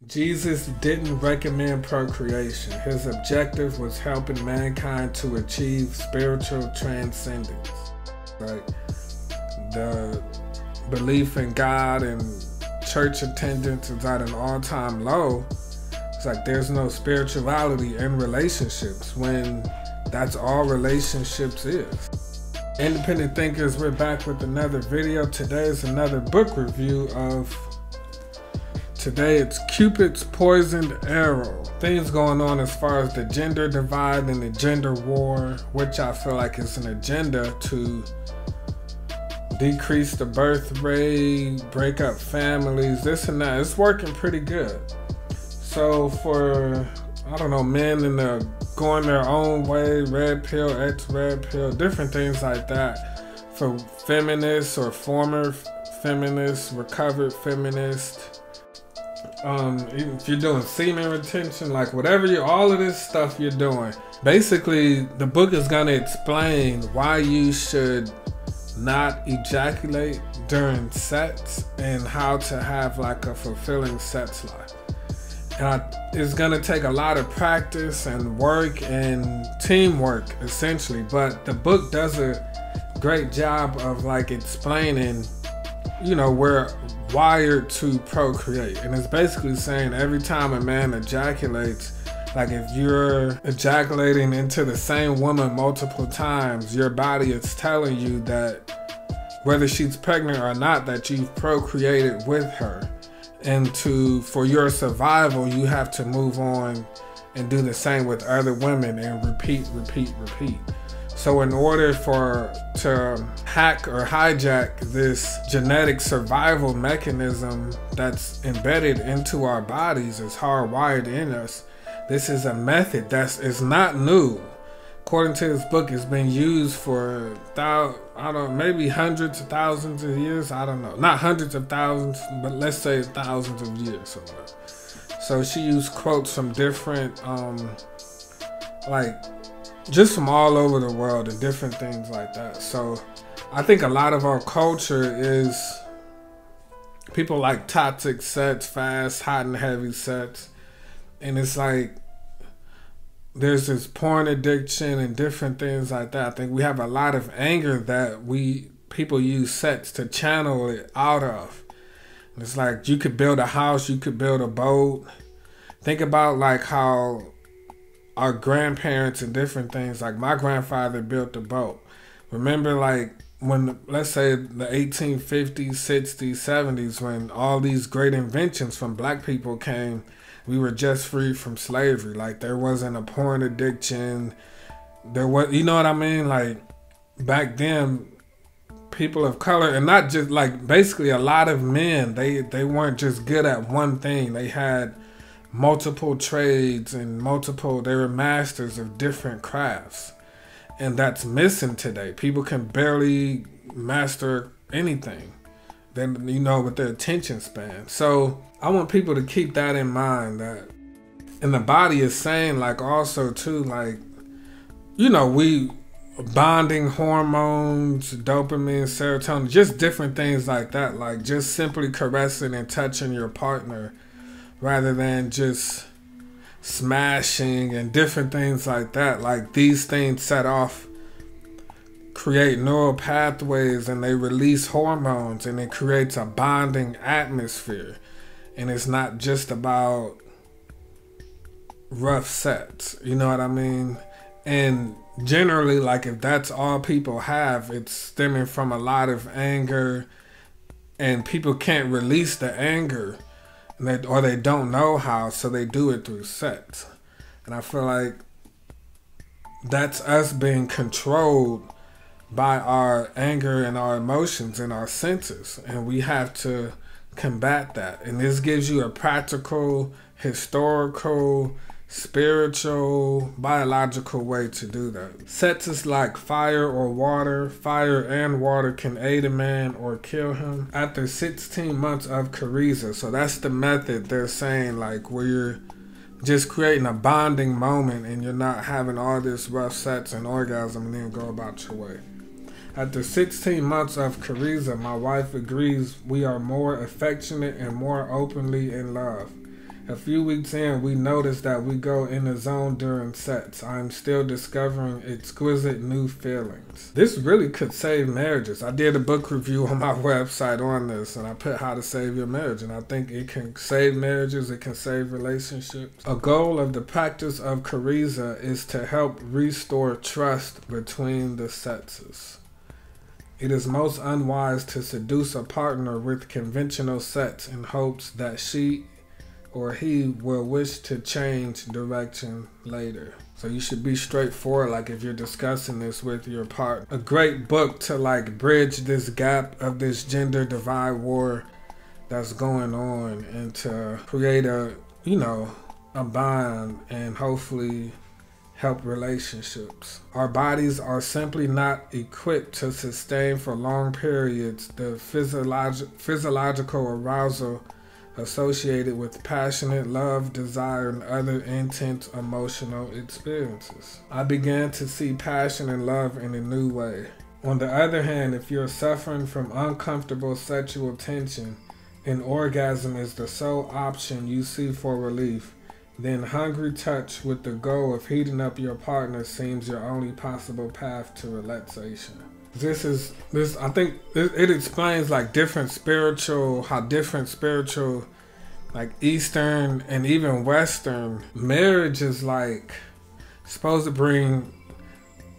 Jesus didn't recommend procreation. His objective was helping mankind to achieve spiritual transcendence. Like the belief in God and church attendance is at an all-time low. It's like there's no spirituality in relationships when that's all relationships is. Independent thinkers, we're back with another video. Today is another book review of Today it's Cupid's Poisoned Arrow. Things going on as far as the gender divide and the gender war, which I feel like is an agenda to decrease the birth rate, break up families, this and that. It's working pretty good. So for, I don't know, men in the going their own way, red pill, ex-red pill, different things like that. For feminists or former feminists, recovered feminists, if you're doing semen retention, like whatever all of this stuff you're doing, basically the book is going to explain why you should not ejaculate during sex and how to have like a fulfilling sex life. And it's going to take a lot of practice and work and teamwork essentially, but the book does a great job of like explaining, you know, we're wired to procreate, and it's basically saying every time a man ejaculates, like if you're ejaculating into the same woman multiple times, your body is telling you that whether she's pregnant or not, that you've procreated with her, and for your survival you have to move on and do the same with other women and repeat. So in order to hack or hijack this genetic survival mechanism that's embedded into our bodies, is hardwired in us, this is a method is not new. According to this book, it's been used for, I don't know, maybe hundreds of thousands of years. I don't know. Not hundreds of thousands, but let's say thousands of years somewhere. So she used quotes from different, just from all over the world and different things like that. So I think a lot of our culture is people like toxic sex, fast, hot and heavy sex. And it's like there's this porn addiction and different things like that. I think we have a lot of anger that people use sex to channel it out of. And it's like you could build a house, you could build a boat. Think about like how our grandparents and different things, like my grandfather built a boat. Remember like when, let's say the 1850s, 60s, 70s, when all these great inventions from black people came, we were just free from slavery. Like there wasn't a porn addiction. There was, you know what I mean? Like back then, people of color, and not just like, basically a lot of men, they weren't just good at one thing. They had multiple trades and they were masters of different crafts, and that's missing today. People can barely master anything, then, you know, with their attention span. So I want people to keep that in mind, that, and the body is saying like also too, like, you know, we bonding hormones, dopamine, serotonin, just different things like that, like just simply caressing and touching your partner rather than just smashing and different things like that. Like these things set off, create neural pathways, and they release hormones, and it creates a bonding atmosphere. And it's not just about rough sex, you know what I mean? And generally, like if that's all people have, it's stemming from a lot of anger, and people can't release the anger, or they don't know how, so they do it through sex. And I feel like that's us being controlled by our anger and our emotions and our senses, and we have to combat that. And this gives you a practical, historical, spiritual, biological way to do that. Sex is like fire or water. Fire and water can aid a man or kill him. After 16 months of charisma, so that's the method they're saying, like where you're just creating a bonding moment and you're not having all this rough sex and orgasm and then go about your way. After 16 months of charisma, my wife agrees we are more affectionate and more openly in love. A few weeks in, we notice that we go in the zone during sex. I'm still discovering exquisite new feelings. This really could save marriages. I did a book review on my website on this, and I put how to save your marriage, and I think it can save marriages, it can save relationships. A goal of the practice of Cariza is to help restore trust between the sexes. It is most unwise to seduce a partner with conventional sex in hopes that she or he will wish to change direction later. So you should be straightforward, like if you're discussing this with your partner. A great book to like bridge this gap of this gender divide war that's going on, and to create a bond and hopefully help relationships. Our bodies are simply not equipped to sustain for long periods the physiological arousal associated with passionate love, desire, and other intense emotional experiences. I began to see passion and love in a new way. On the other hand, if you're suffering from uncomfortable sexual tension and orgasm is the sole option you see for relief, then hungry touch with the goal of heating up your partner seems your only possible path to relaxation. I think it explains like how different spiritual, like Eastern and even Western marriage is like supposed to bring,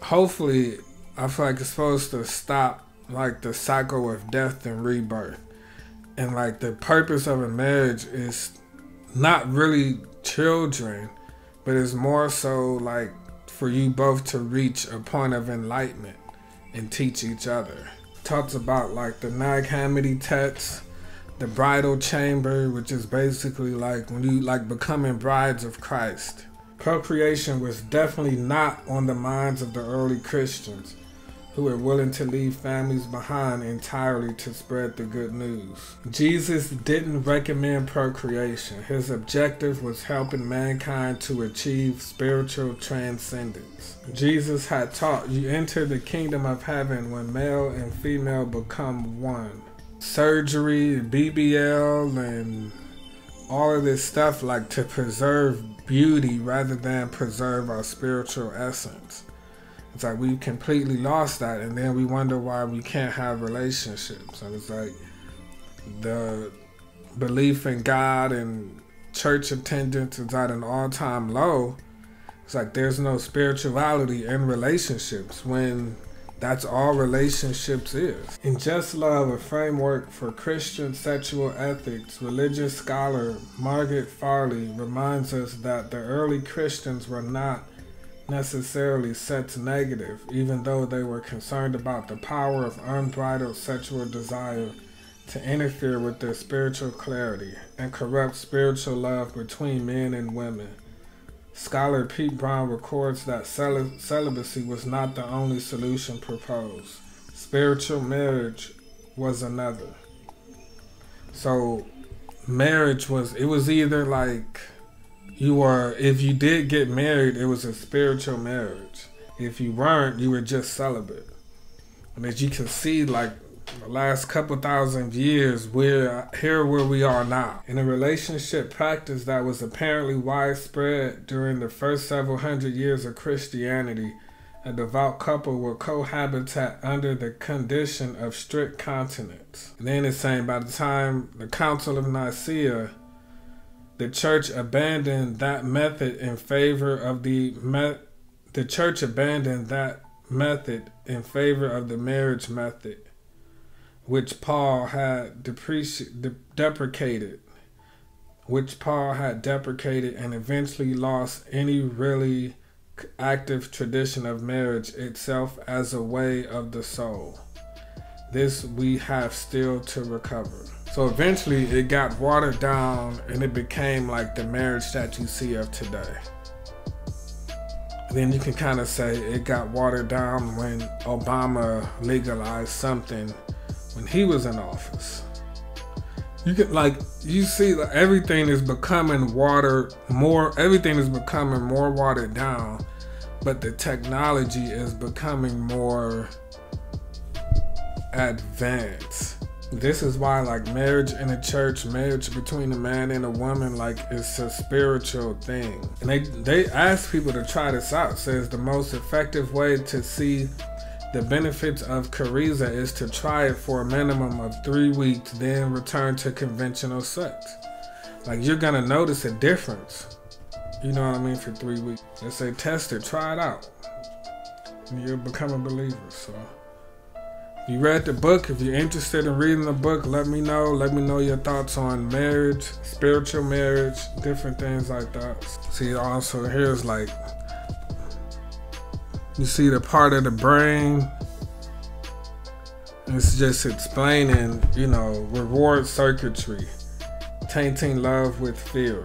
hopefully, I feel like it's supposed to stop like the cycle of death and rebirth. And like the purpose of a marriage is not really children, but it's more so like for you both to reach a point of enlightenment and teach each other. Talks about like the Nag Hammadi text, the bridal chamber, which is basically like when you like becoming brides of Christ. Procreation was definitely not on the minds of the early Christians, who were willing to leave families behind entirely to spread the good news. Jesus didn't recommend procreation. His objective was helping mankind to achieve spiritual transcendence. Jesus had taught, you enter the kingdom of heaven when male and female become one. Surgery, BBL, and all of this stuff like to preserve beauty rather than preserve our spiritual essence. It's like we completely lost that, and then we wonder why we can't have relationships. And it's like the belief in God and church attendance is at an all-time low. It's like there's no spirituality in relationships when that's all relationships is. In Just Love, a framework for Christian sexual ethics, religious scholar Margaret Farley reminds us that the early Christians were not necessarily sex negative, even though they were concerned about the power of unbridled sexual desire to interfere with their spiritual clarity and corrupt spiritual love between men and women. Scholar Pete Brown records that celibacy was not the only solution proposed. Spiritual marriage was another. So marriage was either like if you did get married, it was a spiritual marriage. If you weren't, you were just celibate. And as you can see, like the last couple thousand years, we're here where we are now. In a relationship practice that was apparently widespread during the first several hundred years of Christianity, a devout couple will cohabitate under the condition of strict continence. And then it's saying by the time the Council of Nicaea, the church abandoned that method in favor of the marriage method, which Paul had deprecated and eventually lost any really active tradition of marriage itself as a way of the soul. This we have still to recover. So eventually it got watered down and it became like the marriage that you see of today. Then you can kind of say it got watered down when Obama legalized something when he was in office. You see that everything is becoming more watered down, but the technology is becoming more advanced. This is why, like, marriage in a church, marriage between a man and a woman, like, it's a spiritual thing. And they ask people to try this out. It says the most effective way to see the benefits of Cariza is to try it for a minimum of 3 weeks, then return to conventional sex. Like, you're gonna notice a difference. You know what I mean? For 3 weeks. They say test it, try it out, and you'll become a believer. So. You read the book. If you're interested in reading the book, let me know. Let me know your thoughts on marriage, spiritual marriage, different things like that. See, also here's like, you see the part of the brain. It's just explaining, you know, reward circuitry, tainting love with fear.